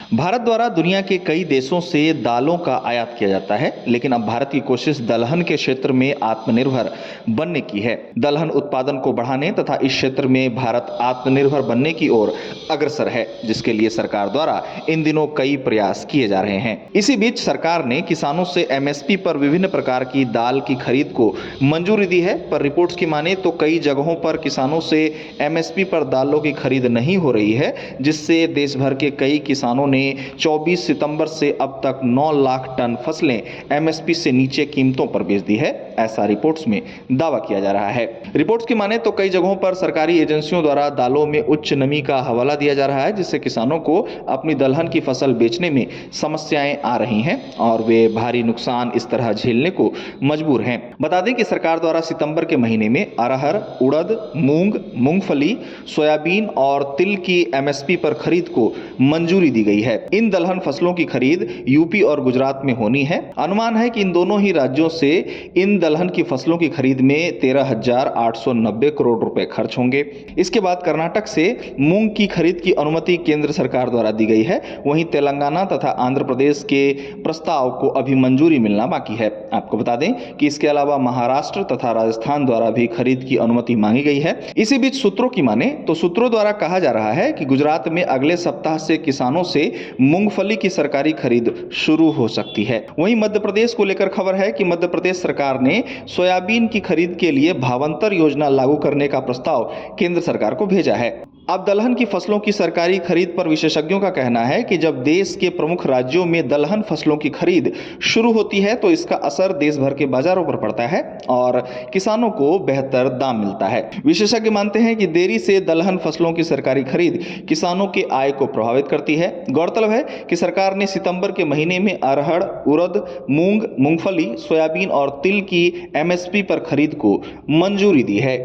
भारत द्वारा दुनिया के कई देशों से दालों का आयात किया जाता है, लेकिन अब भारत की कोशिश दलहन के क्षेत्र में आत्मनिर्भर बनने की है। दलहन उत्पादन को बढ़ाने तथा इस क्षेत्र में भारत आत्मनिर्भर बनने की ओर अग्रसर है, जिसके लिए सरकार द्वारा इन दिनों कई प्रयास किए जा रहे हैं। इसी बीच सरकार ने किसानों से एमएसपी पर विभिन्न प्रकार की दाल की खरीद को मंजूरी दी है, पर रिपोर्ट्स की माने तो कई जगहों पर किसानों से एमएसपी पर दालों की खरीद नहीं हो रही है, जिससे देश भर के कई किसानों ने 24 सितंबर से अब तक 9 लाख टन फसलें एमएसपी से नीचे कीमतों पर बेच दी है, ऐसा रिपोर्ट्स में दावा किया जा रहा है। रिपोर्ट्स की माने तो कई जगहों पर सरकारी एजेंसियों द्वारा दालों में उच्च नमी का हवाला दिया जा रहा है, जिससे किसानों को अपनी दलहन की फसल बेचने में समस्याएं आ रही हैं और वे भारी नुकसान इस तरह झेलने को मजबूर हैं। बता दें कि सरकार द्वारा सितंबर के महीने में अरहर, उड़द, मूंग, मूंगफली, सोयाबीन और तिल की एमएसपी पर खरीद को मंजूरी दी गई है। इन दलहन फसलों की खरीद यूपी और गुजरात में होनी है। अनुमान है कि इन दोनों ही राज्यों से इन दलहन की फसलों की खरीद में 13,890 करोड़ रुपए खर्च होंगे। इसके बाद कर्नाटक से मूंग की खरीद की अनुमति केंद्र सरकार द्वारा दी गई है। वहीं तेलंगाना तथा आंध्र प्रदेश के प्रस्ताव को अभी मंजूरी मिलना बाकी है। आपको बता दें कि इसके अलावा महाराष्ट्र तथा राजस्थान द्वारा भी खरीद की अनुमति मांगी गई है। इसी बीच सूत्रों की माने तो सूत्रों द्वारा कहा जा रहा है कि गुजरात में अगले सप्ताह से किसानों से मूंगफली की सरकारी खरीद शुरू हो सकती है। वहीं मध्य प्रदेश को लेकर खबर है कि मध्य प्रदेश सरकार ने सोयाबीन की खरीद के लिए भावांतर योजना लागू करने का प्रस्ताव केंद्र सरकार को भेजा है। अब दलहन की फसलों की सरकारी खरीद पर विशेषज्ञों का कहना है कि जब देश के प्रमुख राज्यों में दलहन फसलों की खरीद शुरू होती है तो इसका असर देश भर के बाजारों पर पड़ता है और किसानों को बेहतर दाम मिलता है। विशेषज्ञ मानते हैं कि देरी से दलहन फसलों की सरकारी खरीद किसानों के आय को प्रभावित करती है। गौरतलब है कि सरकार ने सितंबर के महीने में अरहर, उड़द, मूंग, मूंगफली, सोयाबीन और तिल की एमएसपी पर खरीद को मंजूरी दी है।